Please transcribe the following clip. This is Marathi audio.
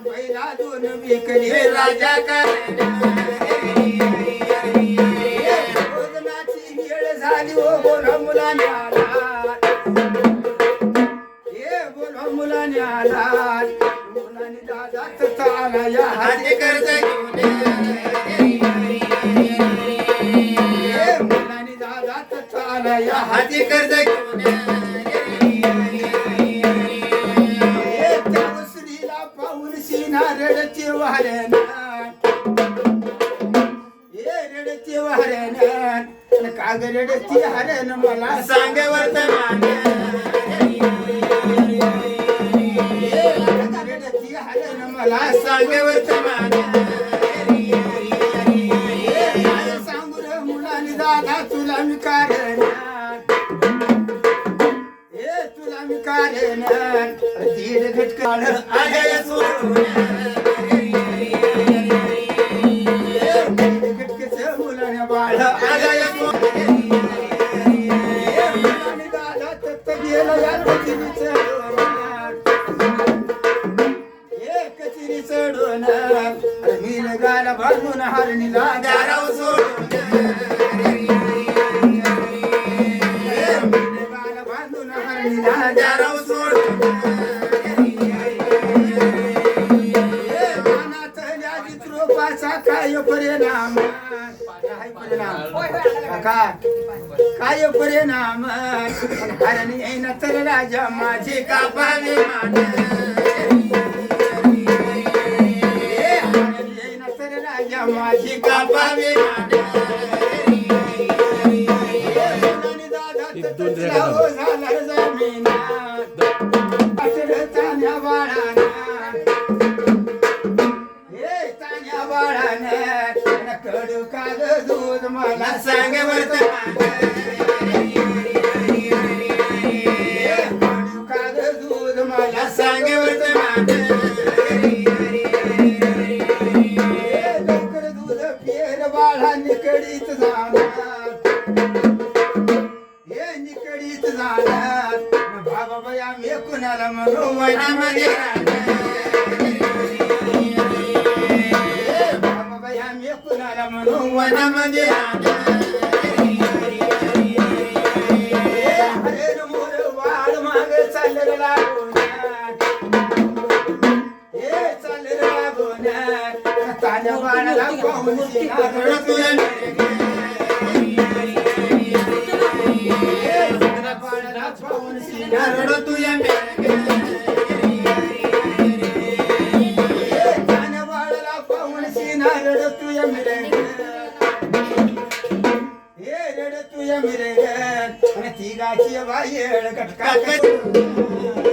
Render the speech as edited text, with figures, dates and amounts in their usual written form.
पहिला दोन विकली राजा भोजनाची वेळ झाली हो बोला मुलाने आला बोला मुलाने आला मुलाने दादा चाला या हाती कर्ज घेऊन मुलाने दादा चाला या हाती कर्ज घेऊन त्या स्त्रीला पाहून सीना रडते वाऱ्यानं रडते वाऱ्यानं काग रडते हरण मला सांग वर्तमान मला सांग वर्तमान सांगू रे मुलाने दादा तुला मी कारण तुला मी कारण दीड घटकाळ आगय सोडून घटकेच मुलाने बाळ आगय मुलाने दादा तत्त गेलं या कचेरी चढून मी गाला भरून हरणीला दाराव सोडून गाला बांधून हरणीला दाराव सोडून मनातल्या चित्रोपाचा काय परिणाम काय परिणाम हरणी येईन तर राजा माझे कापावे मान माझी कापावे झाला जमीना तान्या बाळाना तान्या बाळाने कडू काग दूध मला सांग वर्तमान कडू काग दूध मला सांग वर्तमान बाळा निकडीत जाणार हे निकडीत जाणार बाबा बया मी कुणाला म्हणू वनामध्ये बाबा बया मी कुणाला म्हणू वनामध्ये हरे मोर वाळ माग चाललं लागून हे चाललं लागून तान्या बाळाला पाहून तिघाची बाई कटका